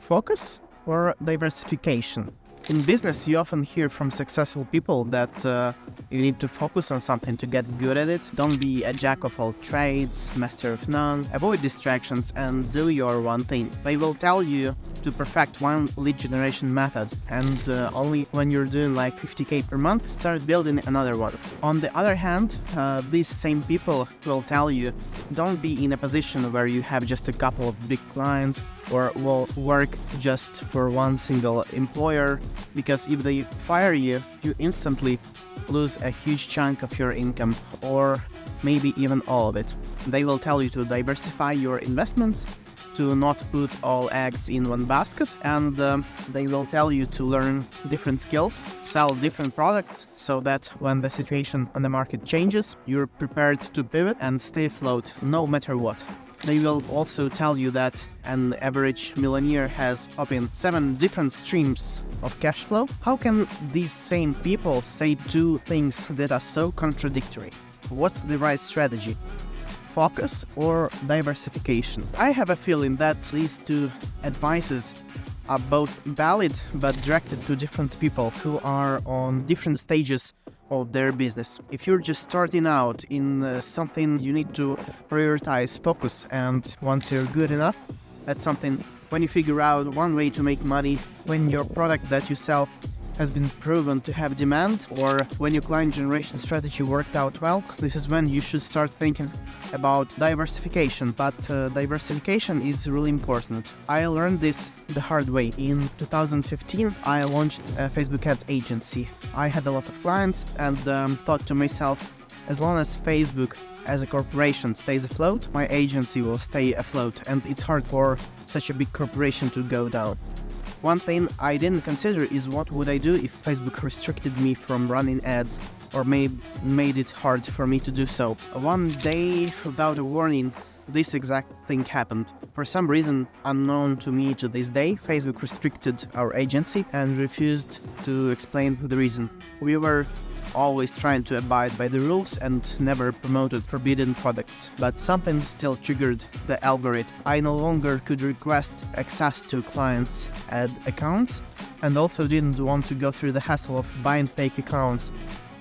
Focus or diversification? In business, you often hear from successful people that you need to focus on something to get good at it. Don't be a jack of all trades, master of none. Avoid distractions and do your one thing. They will tell you to perfect one lead generation method, and only when you're doing like 50k per month, start building another one. On the other hand, these same people will tell you don't be in a position where you have just a couple of big clients or will work just for one single employer, because if they fire you, you instantly lose a huge chunk of your income, or maybe even all of it. They will tell you to diversify your investments, to not put all eggs in one basket, and they will tell you to learn different skills, sell different products, so that when the situation on the market changes, you're prepared to pivot and stay afloat no matter what. They will also tell you that an average millionaire has opened 7 different streams of cash flow. How can these same people say two things that are so contradictory? What's the right strategy? Focus or diversification? I have a feeling that these two advices are both valid but directed to different people who are on different stages of their business. If you're just starting out in something, you need to prioritize focus, and once you're good enough at something, when you figure out one way to make money, when your product that you sell has been proven to have demand, or when your client generation strategy worked out well, this is when you should start thinking about diversification. But diversification is really important. I learned this the hard way. In 2015, I launched a Facebook ads agency. I had a lot of clients and thought to myself, as long as Facebook as a corporation stays afloat, my agency will stay afloat, and it's hard for such a big corporation to go down. One thing I didn't consider is what would I do if Facebook restricted me from running ads or made it hard for me to do so. One day, without a warning, this exact thing happened. For some reason unknown to me to this day, Facebook restricted our agency and refused to explain the reason. We were always trying to abide by the rules and never promoted forbidden products, but something still triggered the algorithm. I no longer could request access to clients' ad accounts, and also didn't want to go through the hassle of buying fake accounts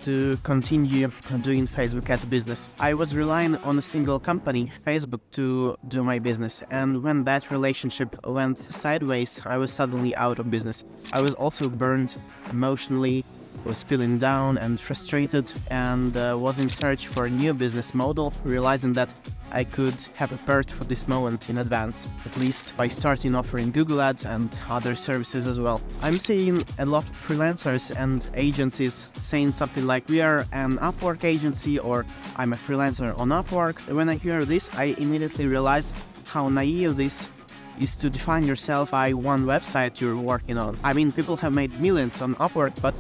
to continue doing Facebook ads business. I was relying on a single company, Facebook, to do my business, and when that relationship went sideways, I was suddenly out of business. I was also burned emotionally, was feeling down and frustrated, and was in search for a new business model, realizing that I could have prepared for this moment in advance, at least by starting offering Google Ads and other services as well. I'm seeing a lot of freelancers and agencies saying something like, we are an Upwork agency, or I'm a freelancer on Upwork. When I hear this, I immediately realize how naive this is to define yourself by one website you're working on. I mean, people have made millions on Upwork, but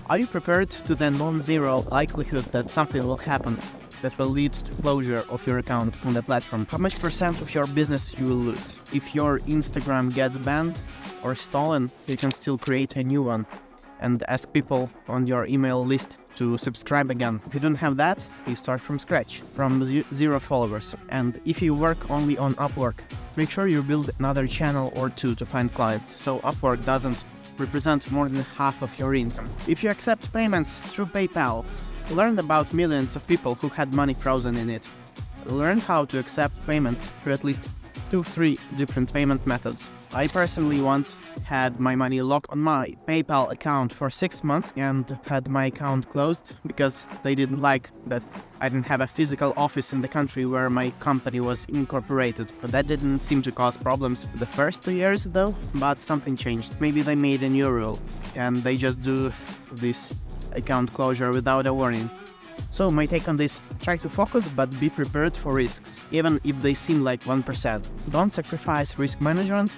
are you prepared to the non-zero likelihood that something will happen that will lead to closure of your account on the platform? How much percent of your business you will lose? If your Instagram gets banned or stolen, you can still create a new one and ask people on your email list to subscribe again. If you don't have that, you start from scratch, from 0 followers. And if you work only on Upwork, make sure you build another channel or 2 to find clients, so Upwork doesn't represent more than half of your income. If you accept payments through PayPal, learn about millions of people who had money frozen in it. Learn how to accept payments through at least 2-3 different payment methods. I personally once had my money locked on my PayPal account for 6 months and had my account closed because they didn't like that I didn't have a physical office in the country where my company was incorporated. But that didn't seem to cause problems the first 2 years though, but something changed. Maybe they made a new rule and they just do this account closure without a warning. So my take on this, try to focus but be prepared for risks, even if they seem like 1%. Don't sacrifice risk management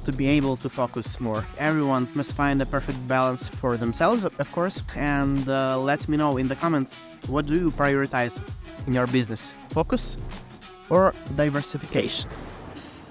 to be able to focus more. Everyone must find a perfect balance for themselves, of course, and let me know in the comments, what do you prioritize in your business? Focus or diversification?